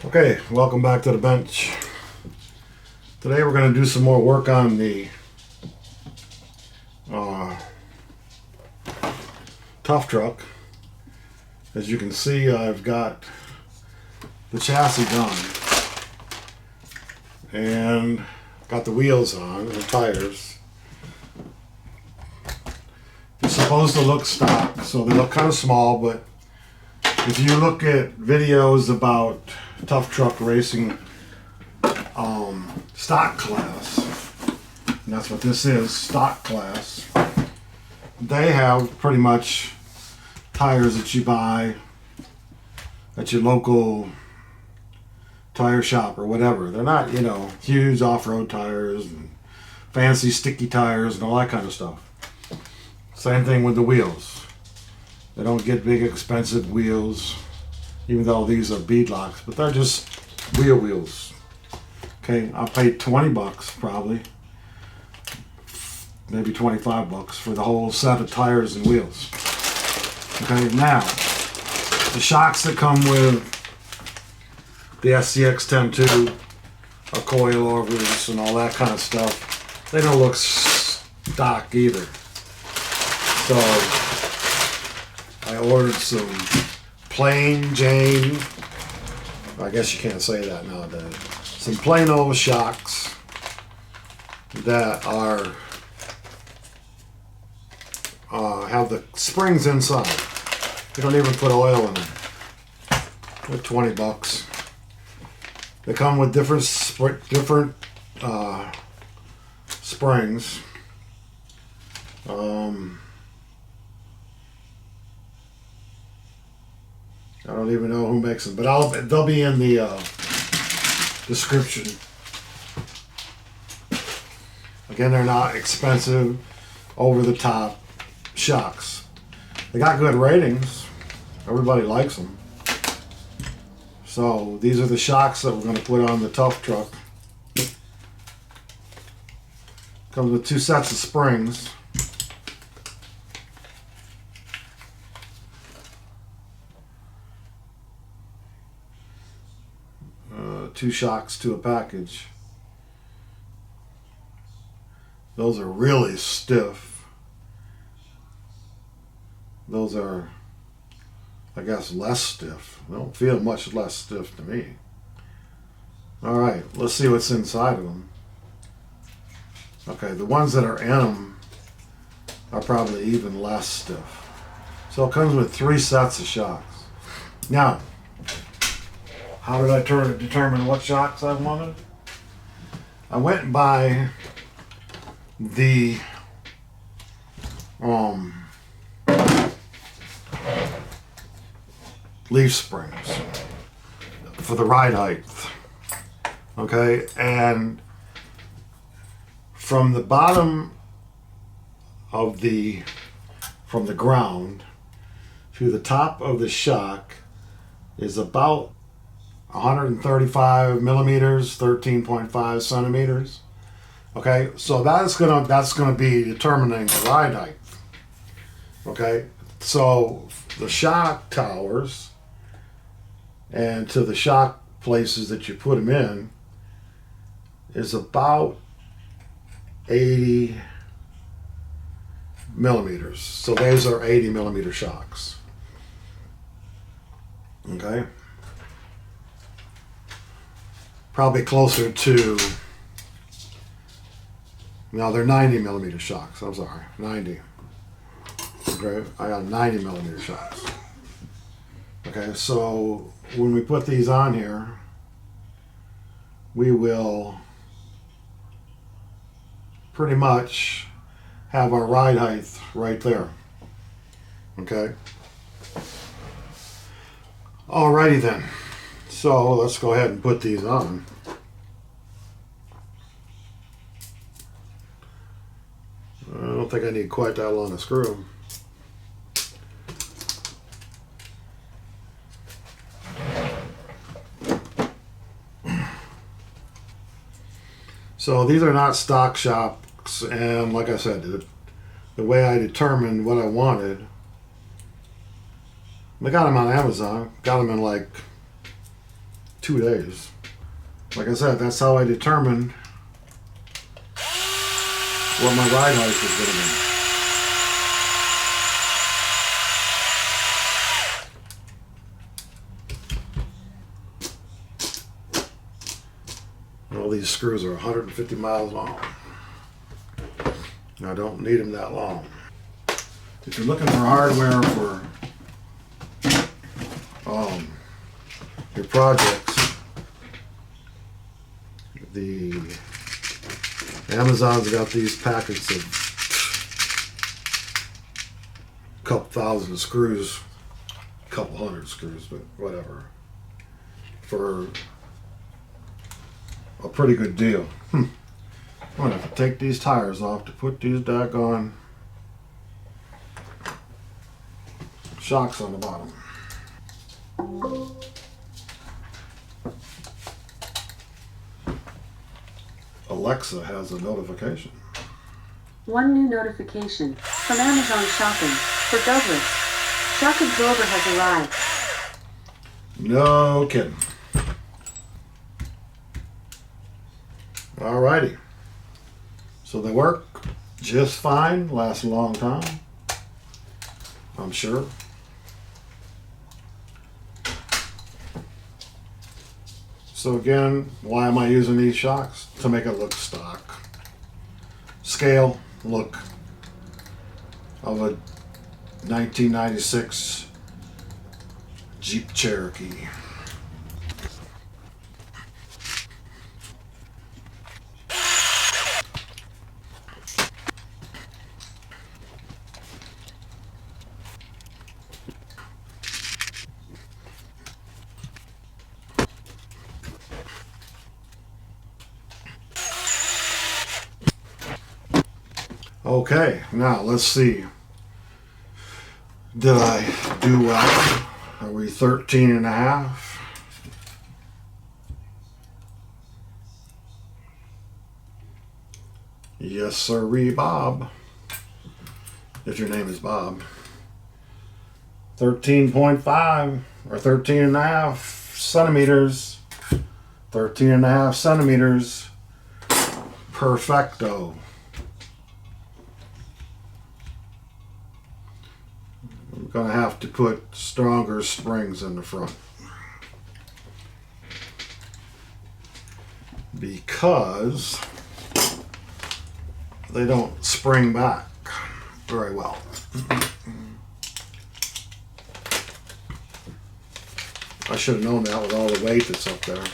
Okay, welcome back to the bench. Today we're going to do some more work on the Tuff truck. As you can see, I've got the chassis done and got the wheels on and the tires. They're supposed to look stock, so they look kind of small, but if you look at videos about Tuff truck racing stock class, and that's what this is, stock class, they have pretty much tires that you buy at your local tire shop or whatever. They're not, huge off-road tires and fancy sticky tires and all that kind of stuff. Same thing with the wheels. They don't get big expensive wheels, even though these are beadlocks, but they're just wheels. Okay, I paid 20 bucks probably, maybe 25 bucks for the whole set of tires and wheels. Okay, now, the shocks that come with the SCX 10.2 are coilovers and all that kind of stuff. They don't look stock either. So, I ordered some plain Jane, I guess you can't say that nowadays, some plain old shocks that are have the springs inside. You don't even put oil in them. They're 20 bucks. They come with different springs. I don't even know who makes them, but they'll be in the description. Again, they're not expensive, over-the-top shocks. They got good ratings. Everybody likes them. So these are the shocks that we're going to put on the Tuff truck. Comes with 2 sets of springs. Two shocks to a package. Those are really stiff. Those are, I guess, less stiff. They don't feel much less stiff to me. Alright, let's see what's inside of them. Okay, the ones that are in them are probably even less stiff. So it comes with 3 sets of shocks. Now, how did I determine what shocks I wanted? I went and buy the leaf springs for the ride height. Okay, and from the bottom of from the ground to the top of the shock is about 135 millimeters, 13.5 centimeters. Okay, so that's gonna be determining the ride height. Okay, so the shock towers and to the shock places that you put them in is about 80 millimeters. So those are 80 millimeter shocks. Okay. Probably closer to, now they're 90 millimeter shocks, I'm sorry, 90. Okay, I got 90 millimeter shocks. Okay, so when we put these on here, we will pretty much have our ride height right there. Okay. Alrighty then. So let's go ahead and put these on. I don't think I need quite that long a screw. So these are not stock shocks, and like I said, the way I determined what I wanted, I got them on Amazon, got them in like 2 days. Like I said, that's how I determined what my ride height was going to be. All these screws are 150 miles long. I don't need them that long. If you're looking for hardware for your projects, the Amazon's got these packets of a couple thousand screws, a couple hundred screws, but whatever, for a pretty good deal. I'm gonna have to take these tires off to put these daggone shocks on the bottom. Alexa has a notification. One new notification from Amazon Shopping for Douglas. Shock absorber has arrived. No kidding. Alrighty. So they work just fine, last a long time, I'm sure. So again, why am I using these shocks? To make it look stock. Scale look of a 1996 Jeep Cherokee. Okay, now let's see. Did I do well? Are we 13 and a half? Yes, sirree, Bob. If your name is Bob. 13.5 or 13 and a half centimeters. 13 and a half centimeters. Perfecto. Going to have to put stronger springs in the front because they don't spring back very well. I should have known that with all the weight that's up there.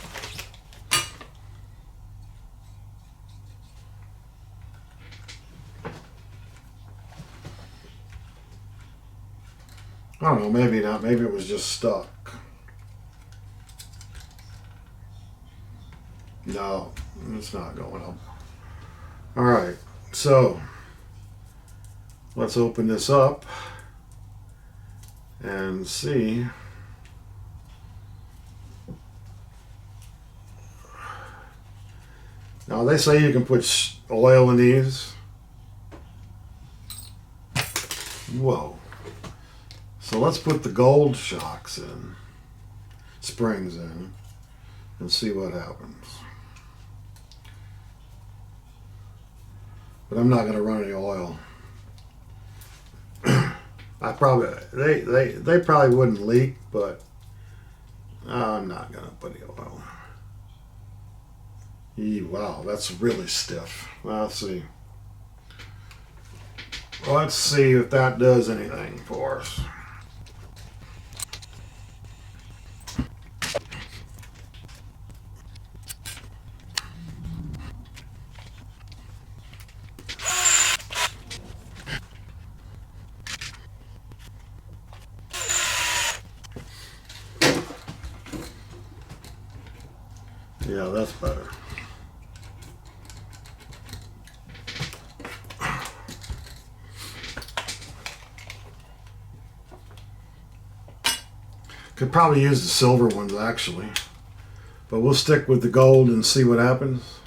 I don't know, maybe not. Maybe it was just stuck. No, it's not going up. Alright, so let's open this up and see. Now they say you can put oil in these. Whoa. So let's put the gold shocks in, springs in, and see what happens. But I'm not going to run any oil. I probably they probably wouldn't leak, but I'm not going to put any oil. Wow, that's really stiff. Let's see. Let's see if that does anything for us. Yeah, that's better. Could probably use the silver ones actually, but we'll stick with the gold and see what happens.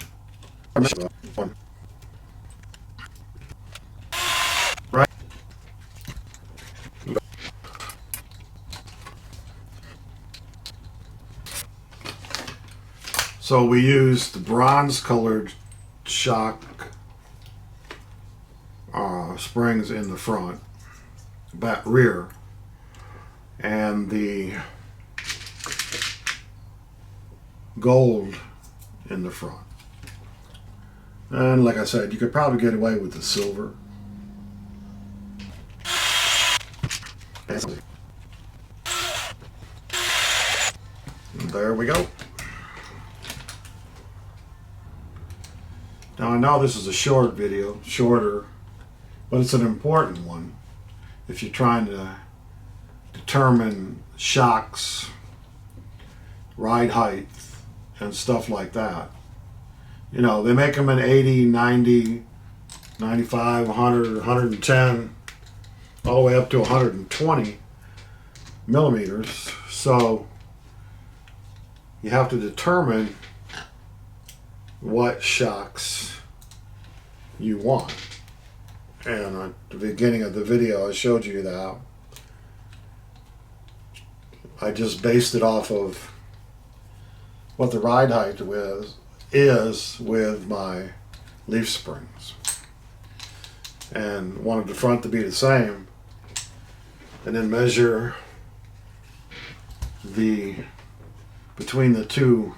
Right. So we used the bronze colored shock springs in the front, back rear, and the gold in the front. And like I said, you could probably get away with the silver. And there we go. Now I know this is a short video, shorter, but it's an important one if you're trying to determine shocks, ride height, and stuff like that. You know, they make them in 80, 90, 95, 100, 110, all the way up to 120 millimeters. So you have to determine what shocks you want. And at the beginning of the video I showed you that. I just based it off of what the ride height is with my leaf springs, and wanted the front to be the same, and then measure the between the two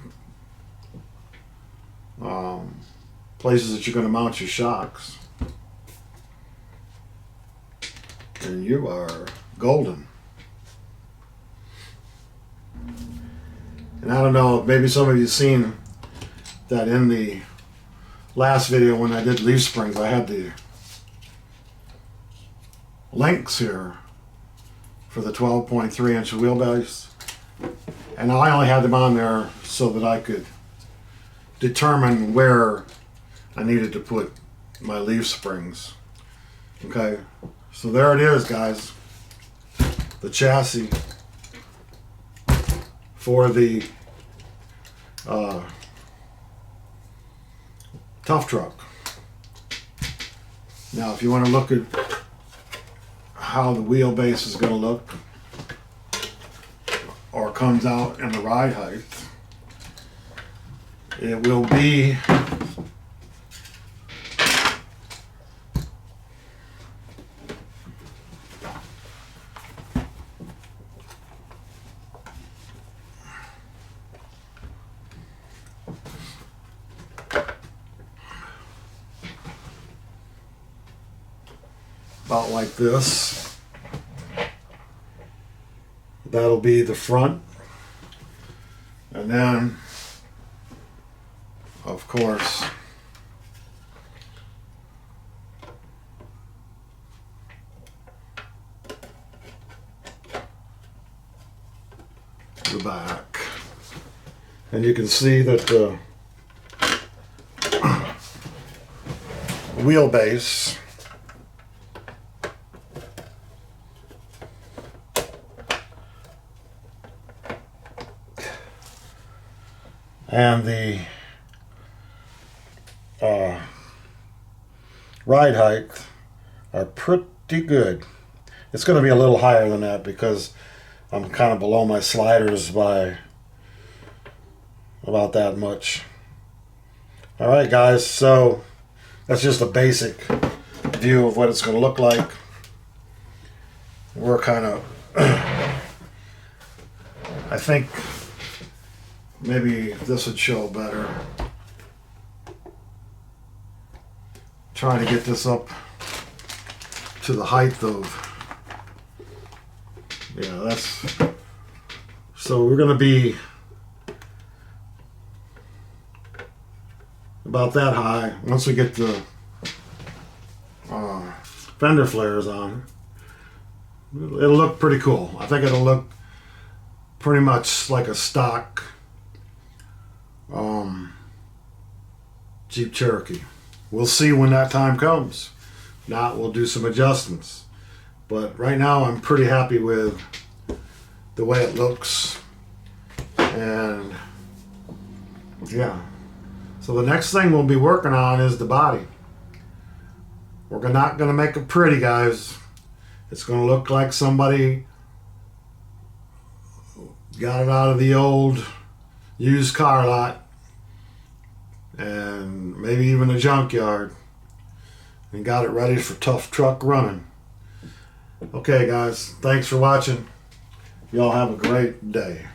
places that you're going to mount your shocks, and you are golden. And I don't know, maybe some of you seen that in the last video when I did leaf springs, I had the links here for the 12.3 inch wheelbase, and I only had them on there so that I could determine where I needed to put my leaf springs. Okay, so there it is, guys, the chassis for the Tuff truck. Now if you want to look at how the wheelbase is going to look or comes out in the ride height, it will be about like this. That'll be the front, and then of course the back, and you can see that the wheelbase and the ride height are pretty good. It's going to be a little higher than that because I'm kind of below my sliders by about that much. Alright guys, so that's just a basic view of what it's going to look like. We're kind of I think maybe this would show better. Trying to get this up to the height of, yeah, that's, so we're going to be about that high once we get the fender flares on. It'll look pretty cool. I think it'll look pretty much like a stock Jeep Cherokee. We'll see when that time comes. Now we'll do some adjustments. But right now I'm pretty happy with the way it looks. And yeah. So the next thing we'll be working on is the body. We're not going to make it pretty, guys. It's going to look like somebody got it out of the old used car lot and maybe even a junkyard, and got it ready for tough truck running. Okay, guys, thanks for watching. Y'all have a great day.